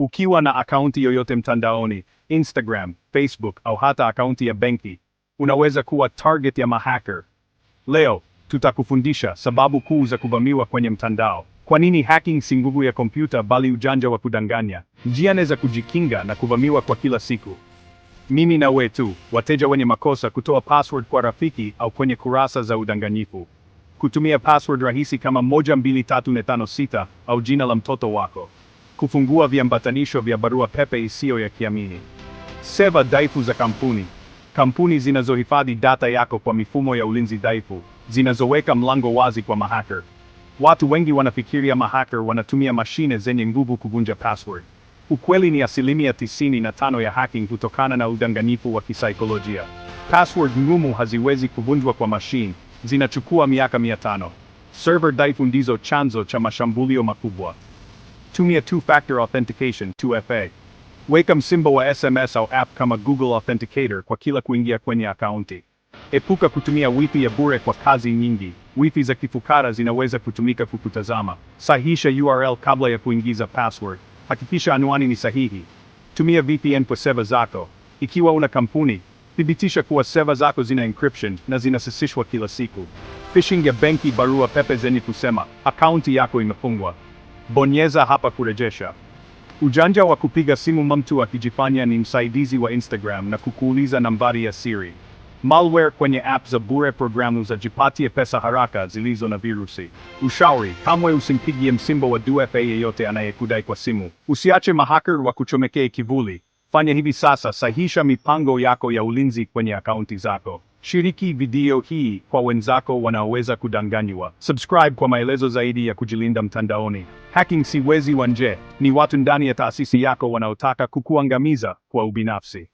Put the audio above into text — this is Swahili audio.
Ukiwa na akaunti yoyote mtandaoni, Instagram, Facebook au hata akaunti ya benki, unaweza kuwa target ya mahacker. Leo tutakufundisha sababu kuu za kuvamiwa kwenye mtandao. Kwa nini hacking si nguvu ya kompyuta bali ujanja wa kudanganya? Njia za kujikinga na kuvamiwa kwa kila siku. Mimi na wewe tu, wateja wenye makosa kutoa password kwa rafiki au kwenye kurasa za udanganyifu. Kutumia password rahisi kama 123456 au jina la mtoto wako. Kufungua viambatanisho vya barua pepe isiyo ya kiamini. Seva dhaifu za kampuni. Kampuni zinazohifadhi data yako kwa mifumo ya ulinzi dhaifu, zinazoweka mlango wazi kwa mahacker. Watu wengi wanafikiria mahacker wanatumia mashine zenye nguvu kuvunja password. Ukweli ni 95% ya hacking kutokana na udanganyifu wa kisaikolojia. Password ngumu haziwezi kuvunjwa kwa machine, zinachukua miaka 500. Server dhaifu ndizo chanzo cha mashambulio makubwa. Tumia two-factor authentication 2FA. Weka msimbo wa SMS au app kama Google Authenticator kwa kila kuingia kwenye akaunti. Epuka kutumia wifi ya bure kwa kazi nyingi. Wifi za kifukara zinaweza kutumika kukutazama. Sahihisha URL kabla ya kuingiza password. Hakikisha anwani ni sahihi. Tumia VPN kwa seva zako. Ikiwa una kampuni, thibitisha kuwa seva zako zina encryption na zinasasishwa kila siku. Phishing ya benki, barua pepe zenye kusema akaunti yako imefungwa. Bonyeza hapa kurejesha. Ujanja wa kupiga simu mtu akijifanya ni msaidizi wa Instagram na kukuuliza nambari ya siri. Malware kwenye app za bure, programu za jipatie pesa haraka zilizo na virusi. Ushauri: kamwe usimpigie msimbo wa 2FA yeyote anayekudai kwa simu. Usiache mahacker wa kuchomekea kivuli. Fanya hivi sasa, sahihisha mipango yako ya ulinzi kwenye akaunti zako. Shiriki video hii kwa wenzako wanaoweza kudanganywa. Subscribe kwa maelezo zaidi ya kujilinda mtandaoni. Hacking si wezi wa nje, ni watu ndani ya taasisi yako wanaotaka kukuangamiza kwa ubinafsi.